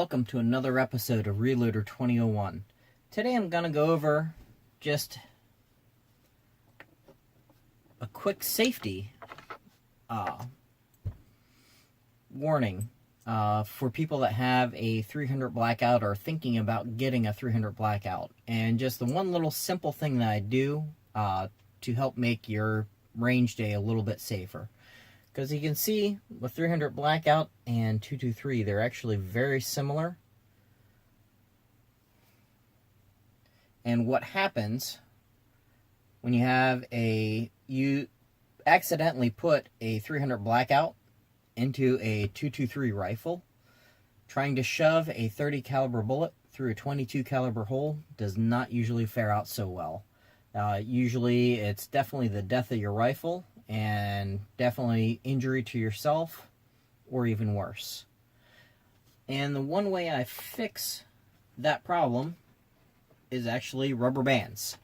welcome to another episode of Reloader 2001. Today I'm going to go over just a quick safety warning for people that have a 300 blackout or thinking about getting a 300 blackout. And just the one little simple thing that I do to help make your range day a little bit safer. Because you can see with 300 blackout and 223, they're actually very similar. And what happens when you accidentally put a 300 blackout into a 223 rifle, trying to shove a 30 caliber bullet through a 22 caliber hole does not usually fare out so well. Usually it's definitely the death of your rifle, and definitely injury to yourself, or even worse. And the one way I fix that problem is actually rubber bands.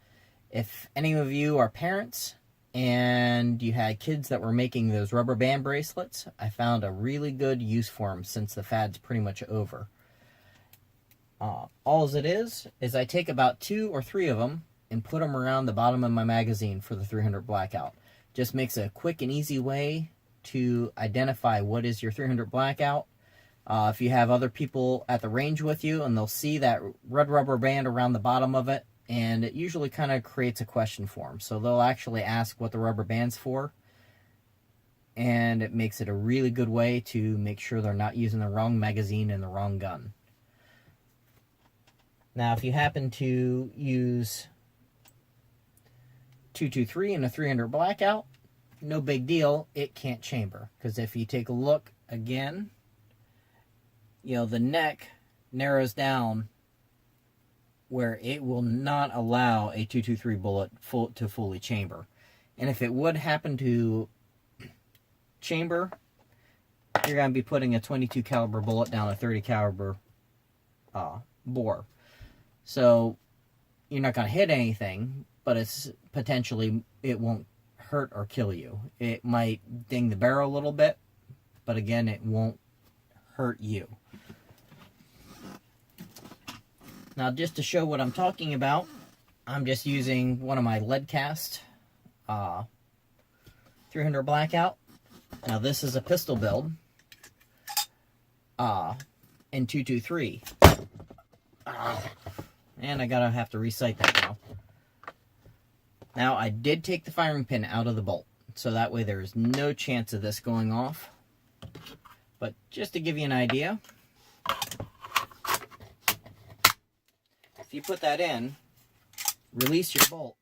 If any of you are parents and you had kids that were making those rubber band bracelets, I found a really good use for them since the fad's pretty much over. All it is I take about 2 or 3 of them and put them around the bottom of my magazine for the 300 blackout. Just makes a quick and easy way to identify what is your 300 blackout. If you have other people at the range with you and they'll see that red rubber band around the bottom of it, and it usually kind of creates a question for them. So they'll actually ask what the rubber band's for, and it makes it a really good way to make sure they're not using the wrong magazine and the wrong gun. Now, if you happen to use 223 and a 300 blackout, no big deal, it can't chamber. Because if you take a look again, the neck narrows down where it will not allow a 223 bullet to fully chamber. And if it would happen to chamber, you're going to be putting a 22 caliber bullet down a 30 caliber bore. So you're not going to hit anything, but it's potentially, it won't hurt or kill you. It might ding the barrel a little bit, but again, it won't hurt you. Now, just to show what I'm talking about, I'm just using one of my lead cast 300 blackout. Now, this is a pistol build in 223. And I have to recite that now. Now, I did take the firing pin out of the bolt, so that way there is no chance of this going off. But just to give you an idea, if you put that in, release your bolt.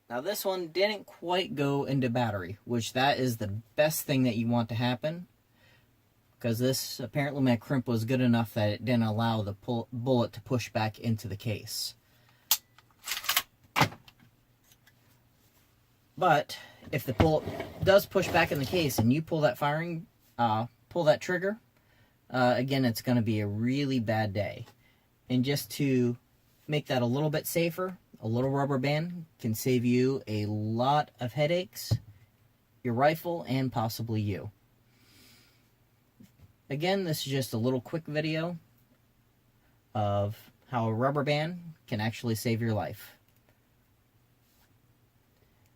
Now, this one didn't quite go into battery, which that is the best thing that you want to happen, because this, apparently my crimp was good enough that it didn't allow the bullet to push back into the case. But if the bullet does push back in the case and you pull that trigger, again, it's going to be a really bad day. And just to make that a little bit safer, a little rubber band can save you a lot of headaches, your rifle, and possibly you. Again, this is just a little quick video of how a rubber band can actually save your life.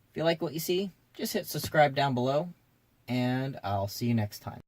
If you like what you see, just hit subscribe down below, and I'll see you next time.